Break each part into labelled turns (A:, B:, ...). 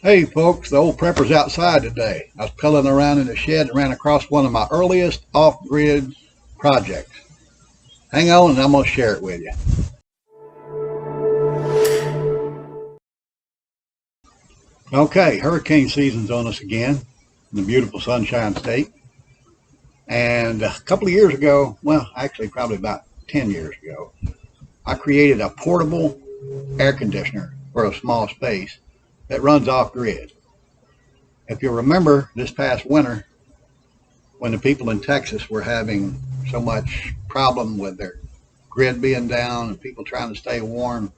A: Hey folks, the old prepper's outside today. I was pilling around in the shed and ran across one of my earliest off-grid projects. Hang on and I'm going to share it with you. Okay, hurricane season's on us again in the beautiful Sunshine State. And a couple of years ago, well, actually probably about 10 years ago, I created a portable air conditioner for a small space that runs off-grid. If you remember this past winter, when the people in Texas were having so much problem with their grid being down and people trying to stay warm,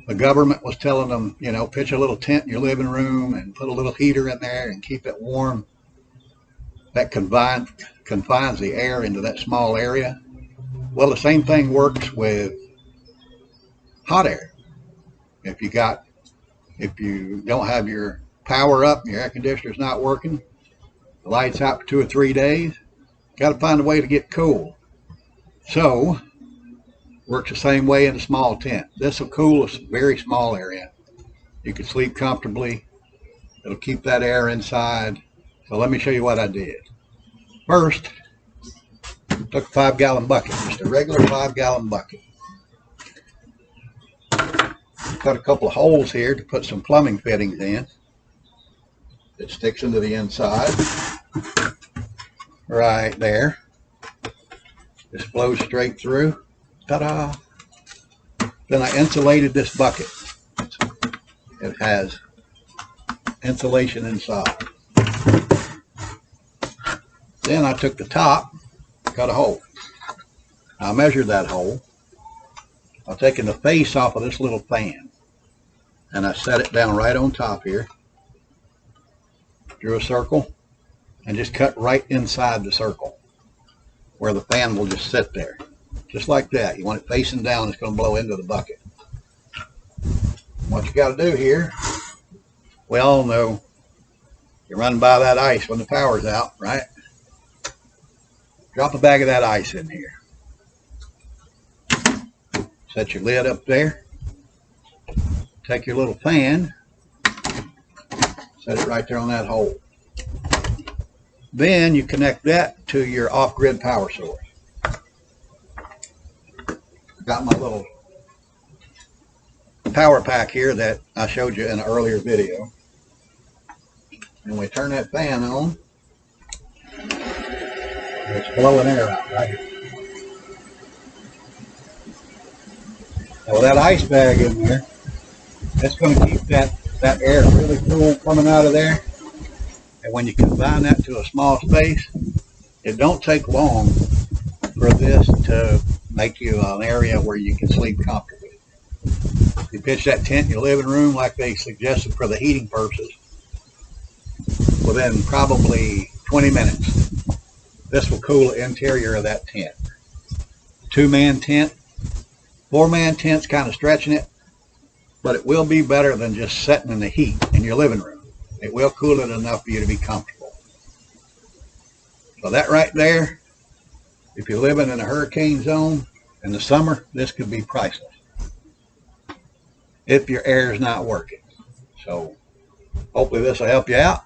A: the government was telling them, pitch a little tent in your living room and put a little heater in there and keep it warm. That confines the air into that small area. Well, the same thing works with hot air. If you don't have your power up, your air conditioner's not working, the light's out for 2 or 3 days, got to find a way to get cool. So, works the same way in a small tent. This will cool a very small area. You can sleep comfortably. It'll keep that air inside. So let me show you what I did. First, took a 5-gallon bucket, just a regular 5-gallon bucket. Cut a couple of holes here to put some plumbing fittings in. It sticks into the inside. Right there. Just flows straight through. Ta-da! Then I insulated this bucket. It has insulation inside. Then I took the top, cut a hole. I measured that hole. I've taken the face off of this little fan and I set it down right on top here. Drew a circle and just cut right inside the circle where the fan will just sit there. Just like that. You want it facing down, it's going to blow into the bucket. What you got to do here, we all know you're running by that ice when the power's out, right? Drop a bag of that ice in here. Set your lid up there. Take your little fan, set it right there on that hole. Then you connect that to your off-grid power source. Got my little power pack here that I showed you in an earlier video. And we turn that fan on. It's blowing air out right here. Now with that ice bag in there, that's going to keep that air really cool coming out of there. And when you combine that to a small space, it don't take long for this to make you an area where you can sleep comfortably. If you pitch that tent in your living room like they suggested for the heating purposes, within probably 20 minutes, this will cool the interior of that tent. 2-man tent, 4-man tent's kind of stretching it, but it will be better than just sitting in the heat in your living room. It will cool it enough for you to be comfortable. So that right there, if you're living in a hurricane zone in the summer, this could be priceless if your air is not working. So hopefully this will help you out.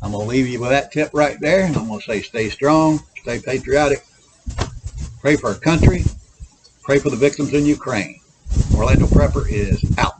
A: I'm going to leave you with that tip right there, and I'm going to say stay strong, stay patriotic, pray for our country, pray for the victims in Ukraine. Orlando Prepper is out.